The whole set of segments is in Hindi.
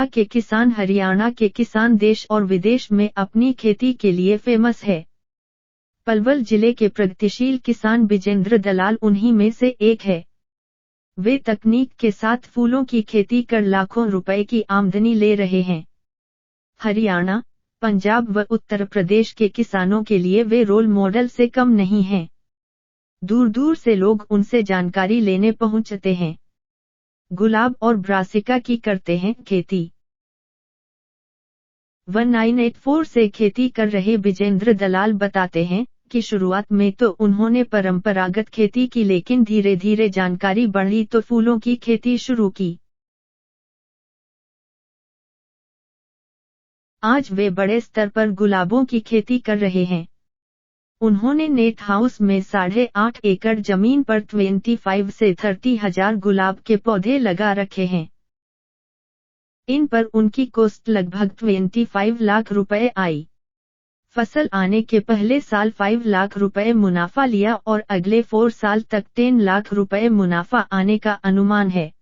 के किसान हरियाणा के किसान देश और विदेश में अपनी खेती के लिए फेमस है। पलवल जिले के प्रगतिशील किसान विजेंद्र दलाल उन्हीं में से एक है। वे तकनीक के साथ फूलों की खेती कर लाखों रुपए की आमदनी ले रहे हैं। हरियाणा, पंजाब व उत्तर प्रदेश के किसानों के लिए वे रोल मॉडल से कम नहीं हैं। दूर दूर से लोग उनसे जानकारी लेने पहुंचते हैं। गुलाब और ब्रासिका की करते हैं खेती। 1984 से खेती कर रहे विजेंद्र दलाल बताते हैं कि शुरुआत में तो उन्होंने परंपरागत खेती की, लेकिन धीरे धीरे जानकारी बढ़ी तो फूलों की खेती शुरू की। आज वे बड़े स्तर पर गुलाबों की खेती कर रहे हैं। उन्होंने नेट हाउस में 8.5 एकड़ जमीन पर 25 से 30 हजार गुलाब के पौधे लगा रखे हैं। इन पर उनकी कॉस्ट लगभग 25 लाख रुपए आई। फसल आने के पहले साल 5 लाख रुपए मुनाफा लिया और अगले 4 साल तक 10 लाख रुपए मुनाफा आने का अनुमान है।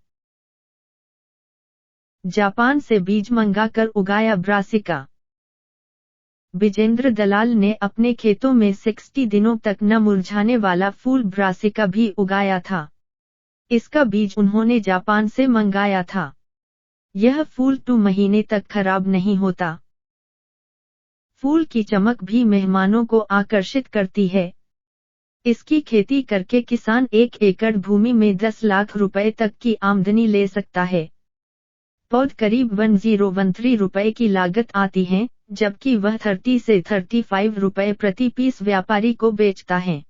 जापान से बीज मंगाकर उगाया ब्रासिका। विजेंद्र दलाल ने अपने खेतों में 60 दिनों तक न मुरझाने वाला फूल ब्रासिका भी उगाया था। इसका बीज उन्होंने जापान से मंगाया था। यह फूल 2 महीने तक खराब नहीं होता। फूल की चमक भी मेहमानों को आकर्षित करती है। इसकी खेती करके किसान 1 एकड़ भूमि में 10 लाख रुपए तक की आमदनी ले सकता है। पौध करीब 1013 रुपए की लागत आती है, जबकि वह 30 से 35 रुपए प्रति पीस व्यापारी को बेचता है।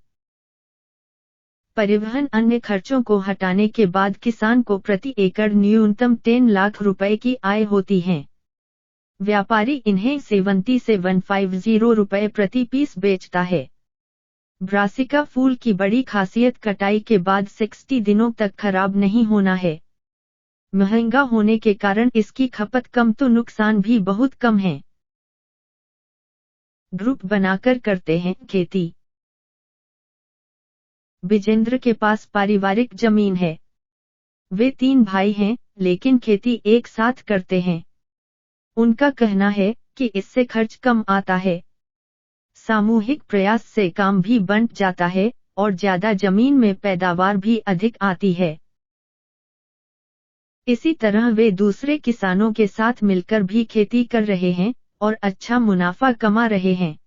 परिवहन अन्य खर्चों को हटाने के बाद किसान को प्रति एकड़ न्यूनतम 10 लाख रुपए की आय होती है। व्यापारी इन्हें 70 से 150 रुपए प्रति पीस बेचता है। ब्रासिका फूल की बड़ी खासियत कटाई के बाद 60 दिनों तक खराब नहीं होना है। महंगा होने के कारण इसकी खपत कम तो नुकसान भी बहुत कम है। ग्रुप बनाकर करते हैं खेती। विजेंद्र के पास पारिवारिक जमीन है। वे 3 भाई हैं, लेकिन खेती एक साथ करते हैं। उनका कहना है कि इससे खर्च कम आता है। सामूहिक प्रयास से काम भी बंट जाता है और ज्यादा जमीन में पैदावार भी अधिक आती है। इसी तरह वे दूसरे किसानों के साथ मिलकर भी खेती कर रहे हैं और अच्छा मुनाफा कमा रहे हैं।